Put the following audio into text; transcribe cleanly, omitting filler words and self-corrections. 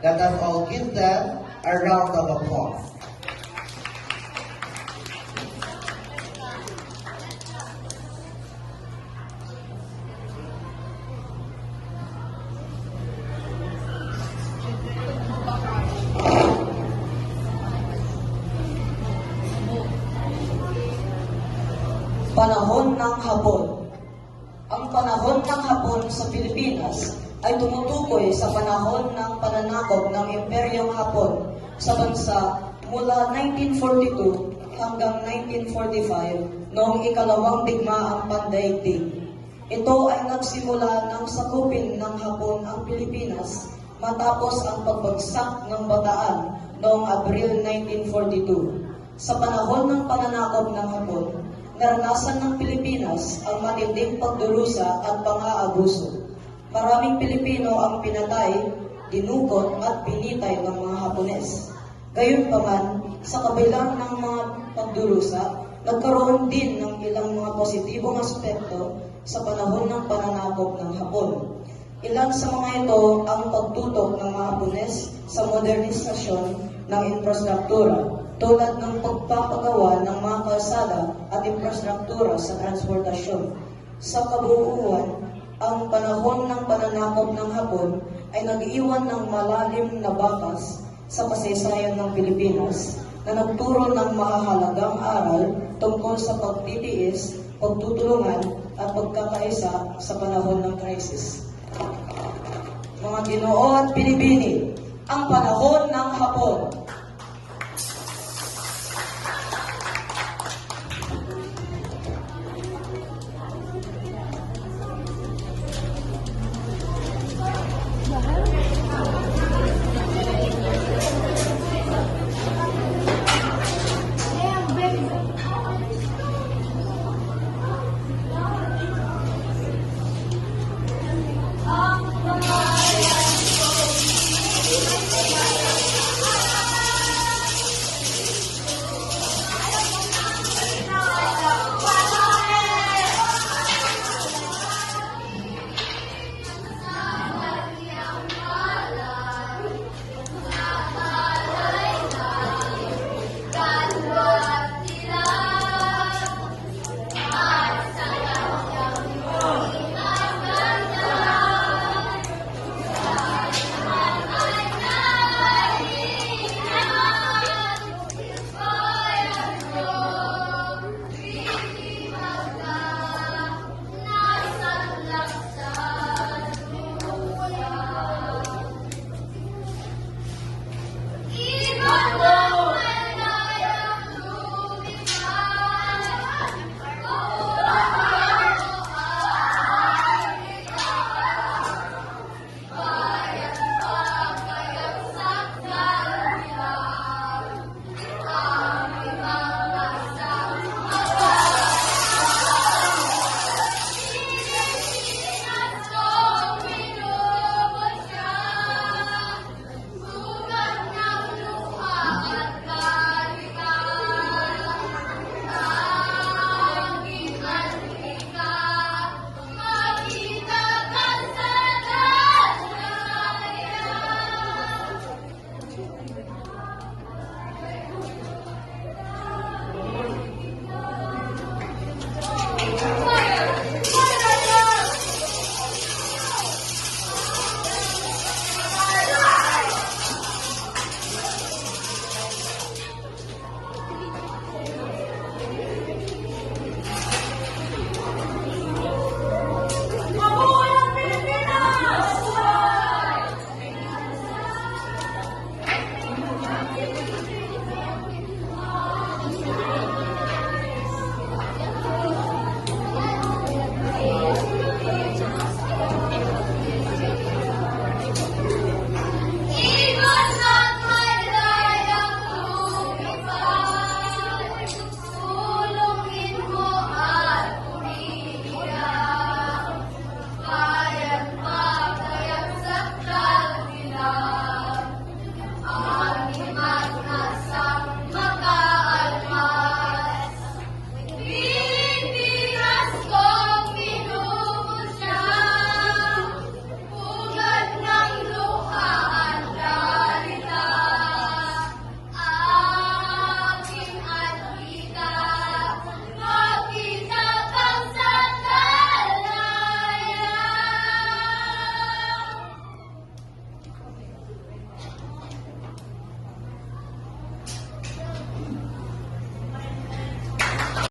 Let us all give them a round of applause. Panahon ng Hapon. Ang panahon ng Hapon sa Pilipinas ay tumutukoy sa panahon ng pananakop ng Imperyong Hapon sa bansa mula 1942 hanggang 1945 noong ikalawang digmaang pandaigdig. Ito ay nagsimula ng sakupin ng Hapon ang Pilipinas matapos ang pagbagsak ng Bataan noong Abril 1942. Sa panahon ng pananakop ng Hapon, naranasan ng Pilipinas ang matinding pagdurusa at pang-aabuso. Maraming Pilipino ang pinatay, dinukot at pinitay ng mga Hapones. Gayunpaman, sa kabila ng mga pagdurusa, nagkaroon din ng ilang mga positibong aspekto sa panahon ng pananakop ng Hapon. Ilan sa mga ito ang pagtutok ng mga Hapones sa modernisasyon ng infrastruktura, tulad ng pagpapagawa ng mga kalsada at infrastruktura sa transportasyon. Sa kabuuan, ang panahon ng pananakop ng Hapon ay nag-iwan ng malalim na bakas sa kasaysayan ng Pilipinas na nagturo ng mahahalagang aral tungkol sa pagtitiis, pagtutulungan at pagkakaisa sa panahon ng krisis. Mga Ginoo at Pilipini, ang panahon ng Hapon